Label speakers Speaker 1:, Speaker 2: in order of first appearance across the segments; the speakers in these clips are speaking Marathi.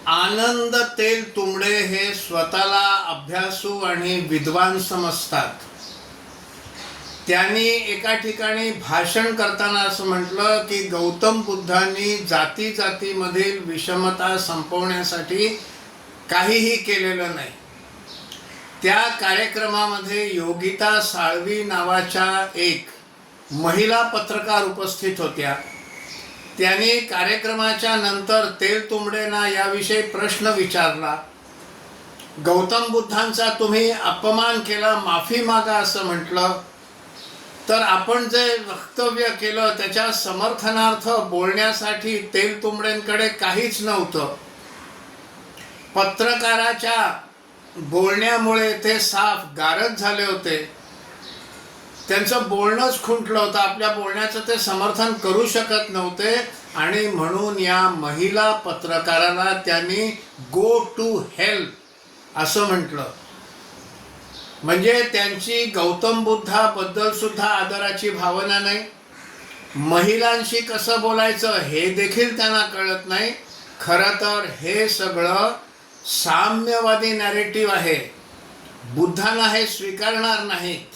Speaker 1: आनंद तेल तुंबडे हे स्वतःला अभ्यासू आणि विद्वान समजतात. त्यांनी एका ठिकाणी भाषण करताना असं म्हटलं की गौतम बुद्धांनी जाती जातीमधील विषमता संपवण्यासाठी काहीही केलेलं नाही. त्या कार्यक्रमामध्ये योगिता साळवी नावाच्या एक महिला पत्रकार उपस्थित होत्या. त्यांनी कार्यक्रमाच्या नंतर तेल तुंबडेंना याविषयी प्रश्न विचारला. गौतम बुद्धांचा तुम्ही अपमान केला, माफी मागा असं म्हटलं, तर आपण जे वक्तव्य केलं त्याच्या समर्थनार्थ बोलण्यासाठी तेल तुंबडेंकडे काहीच नव्हतं. पत्रकाराच्या बोलण्यामुळे ते साफ गारद झाले होते. त्यांचं बोलणंच खुंटलं होतं. आपल्या बोलण्याचं ते समर्थन करू शकत नव्हते आणि म्हणून या महिला पत्रकाराला त्यांनी गो टू हेल्प असं म्हटलं. म्हणजे त्यांची गौतम बुद्धाबद्दल सुद्धा आदराची भावना नाही. महिलांशी कसं बोलायचं हे देखील त्यांना कळत नाही. खरं तर हे सगळं साम्यवादी नॅरेटिव्ह आहे. बुद्धांना हे स्वीकारणार नाहीत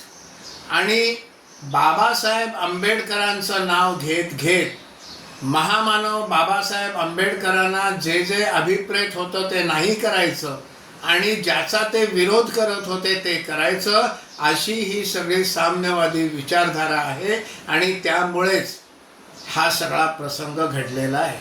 Speaker 1: आणि बाबासाहेब आंबेडकरांचं नाव घेत घेत महामानव बाबासाहेब आंबेडकरांना जे जे अभिप्रेत होतं ते नाही करायचं आणि ज्याचा ते विरोध करत होते ते करायचं, अशी ही सगळी साम्यवादी विचारधारा आहे आणि त्यामुळेच हा सगळा प्रसंग घडलेला आहे.